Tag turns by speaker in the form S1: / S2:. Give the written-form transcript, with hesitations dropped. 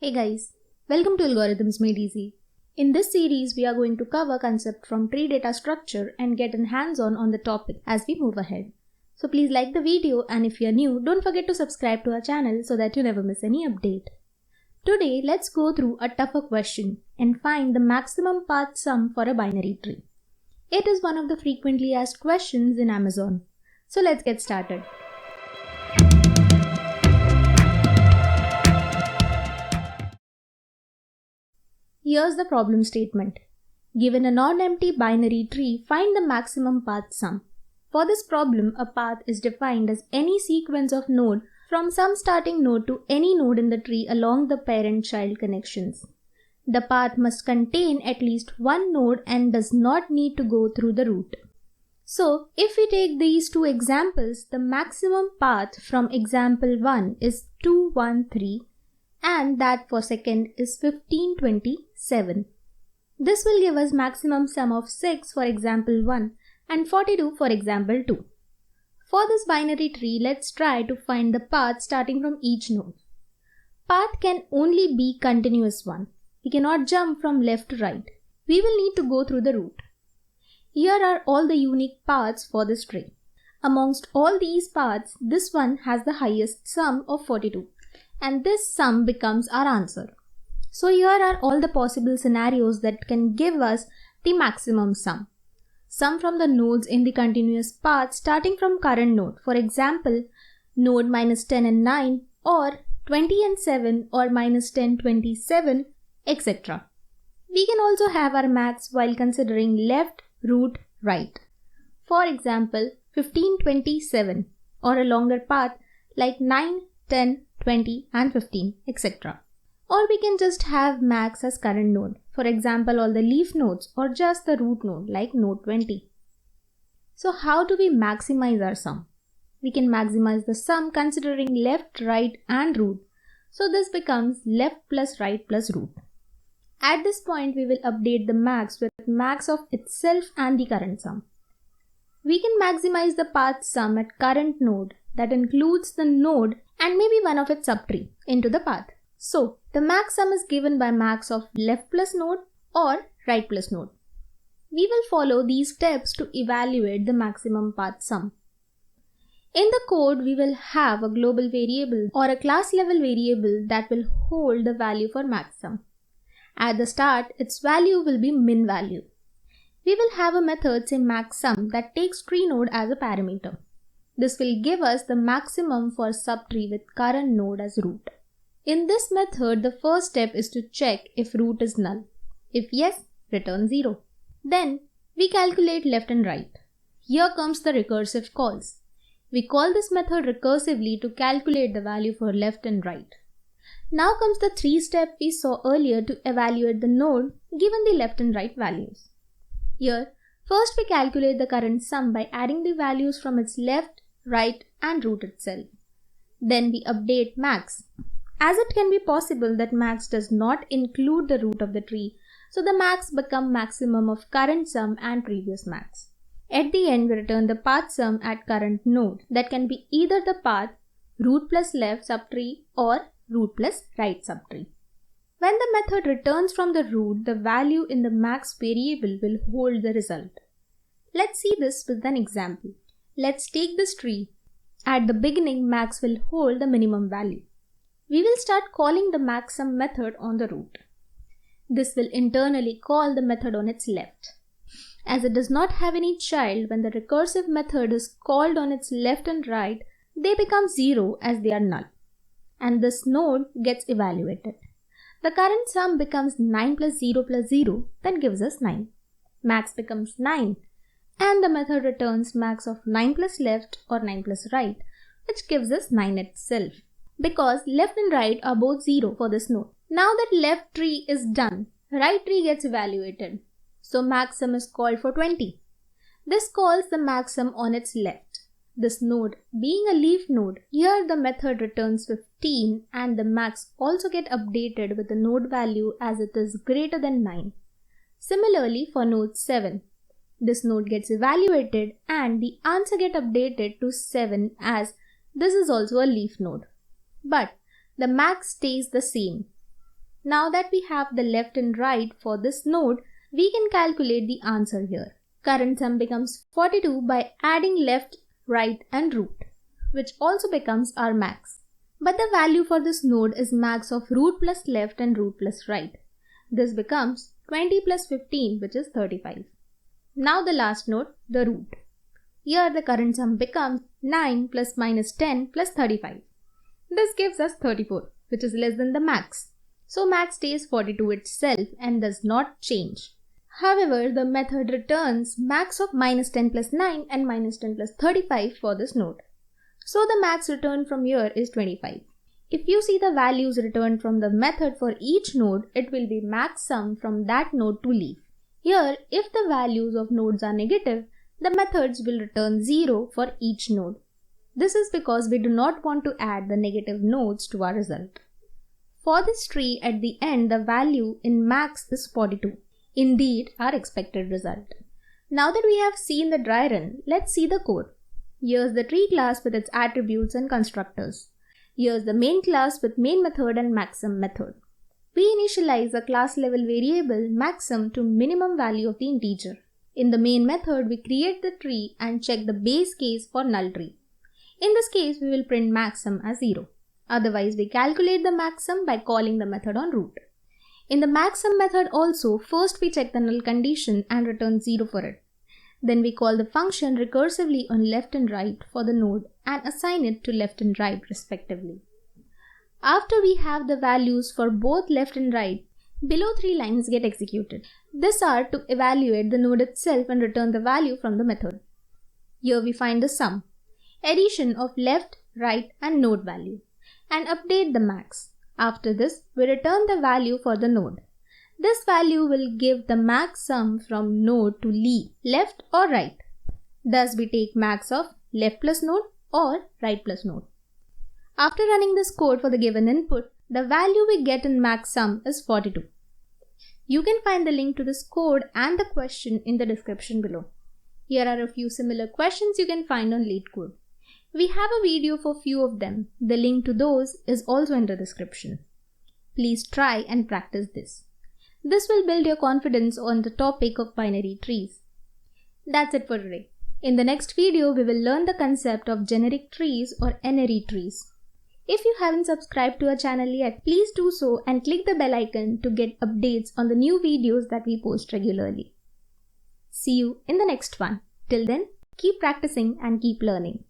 S1: Hey guys, welcome to Algorithms Made Easy. In this series, we are going to cover concept from tree data structure and get in hands-on on the topic as we move ahead. So please like the video, and if you're new, don't forget to subscribe to our channel so that you never miss any update. Today, let's go through a tougher question and find the maximum path sum for a binary tree. It is one of the frequently asked questions in Amazon. So let's get started. Here's the problem statement. Given a non-empty binary tree, find the maximum path sum. For this problem, a path is defined as any sequence of nodes from some starting node to any node in the tree along the parent-child connections. The path must contain at least one node and does not need to go through the root. So, if we take these two examples, the maximum path from example 1 is 213. And that for second is 1527. This will give us maximum sum of 6 for example 1 and 42 for example 2. For this binary tree, let's try to find the path starting from each node. Path can only be continuous one. We cannot jump from left to right. We will need to go through the root. Here are all the unique paths for this tree. Amongst all these paths, this one has the highest sum of 42. And this sum becomes our answer. So here are all the possible scenarios that can give us the maximum sum. Sum from the nodes in the continuous path starting from current node. For example, node minus 10 and 9 or 20 and 7 or minus 10, 27, etc. We can also have our max while considering left, root, right. For example, 15, 27 or a longer path like 9, 10, 20 and 15, etc. Or we can just have max as current node. For example, all the leaf nodes or just the root node like node 20. So how do we maximize our sum? We can maximize the sum considering left, right and root. So this becomes left plus right plus root. At this point, we will update the max with max of itself and the current sum. We can maximize the path sum at current node that includes the node and maybe one of its subtree into the path. So, the max sum is given by max of left plus node or right plus node. We will follow these steps to evaluate the maximum path sum. In the code, we will have a global variable or a class level variable that will hold the value for max sum. At the start, its value will be min value. We will have a method say max sum that takes tree node as a parameter. This will give us the maximum for subtree with current node as root. In this method, the first step is to check if root is null. If yes, return 0. Then, we calculate left and right. Here comes the recursive calls. We call this method recursively to calculate the value for left and right. Now comes the 3 step we saw earlier to evaluate the node given the left and right values. Here, first we calculate the current sum by adding the values from its left, right and root itself. Then we update max. As it can be possible that max does not include the root of the tree, so the max becomes maximum of current sum and previous max. At the end, we return the path sum at current node that can be either the path root plus left subtree or root plus right subtree. When the method returns from the root, the value in the max variable will hold the result. Let's see this with an example. Let's take this tree. At the beginning, max will hold the minimum value. We will start calling the maxsum method on the root. This will internally call the method on its left. As it does not have any child, when the recursive method is called on its left and right, they become 0 as they are null. And this node gets evaluated. The current sum becomes 9 plus 0 plus 0, that gives us 9. Max becomes 9. And the method returns max of 9 plus left or 9 plus right, which gives us 9 itself. Because left and right are both 0 for this node. Now that left tree is done, right tree gets evaluated. So maxsum is called for 20. This calls the maxsum on its left. This node being a leaf node, here the method returns 15 and the max also get updated with the node value as it is greater than 9. Similarly for node 7. This node gets evaluated and the answer get updated to 7 as this is also a leaf node. But the max stays the same. Now that we have the left and right for this node, we can calculate the answer here. Current sum becomes 42 by adding left, right and root, which also becomes our max. But the value for this node is max of root plus left and root plus right. This becomes 20 plus 15, which is 35. Now the last node, the root. Here the current sum becomes 9 plus minus 10 plus 35. This gives us 34, which is less than the max. So max stays 42 itself and does not change. However, the method returns max of minus 10 plus 9 and minus 10 plus 35 for this node. So the max returned from here is 25. If you see the values returned from the method for each node, it will be max sum from that node to leave. Here, if the values of nodes are negative, the methods will return 0 for each node. This is because we do not want to add the negative nodes to our result. For this tree, at the end, the value in max is 42. Indeed, our expected result. Now that we have seen the dry run, let's see the code. Here's the tree class with its attributes and constructors. Here's the main class with main method and maxim method. We initialize a class level variable maxim to minimum value of the integer. In the main method, we create the tree and check the base case for null tree. In this case, we will print maxim as 0. Otherwise, we calculate the maxim by calling the method on root. In the maxim method also, first we check the null condition and return 0 for it. Then we call the function recursively on left and right for the node and assign it to left and right respectively. After we have the values for both left and right, below 3 lines get executed. These are to evaluate the node itself and return the value from the method. Here we find the sum, addition of left, right and node value, and update the max. After this, we return the value for the node. This value will give the max sum from node to leave, left or right. Thus we take max of left plus node or right plus node. After running this code for the given input, the value we get in max sum is 42. You can find the link to this code and the question in the description below. Here are a few similar questions you can find on Leetcode. We have a video for few of them. The link to those is also in the description. Please try and practice this. This will build your confidence on the topic of binary trees. That's it for today. In the next video, we will learn the concept of generic trees or n-ary trees. If you haven't subscribed to our channel yet, please do so and click the bell icon to get updates on the new videos that we post regularly. See you in the next one. Till then, keep practicing and keep learning.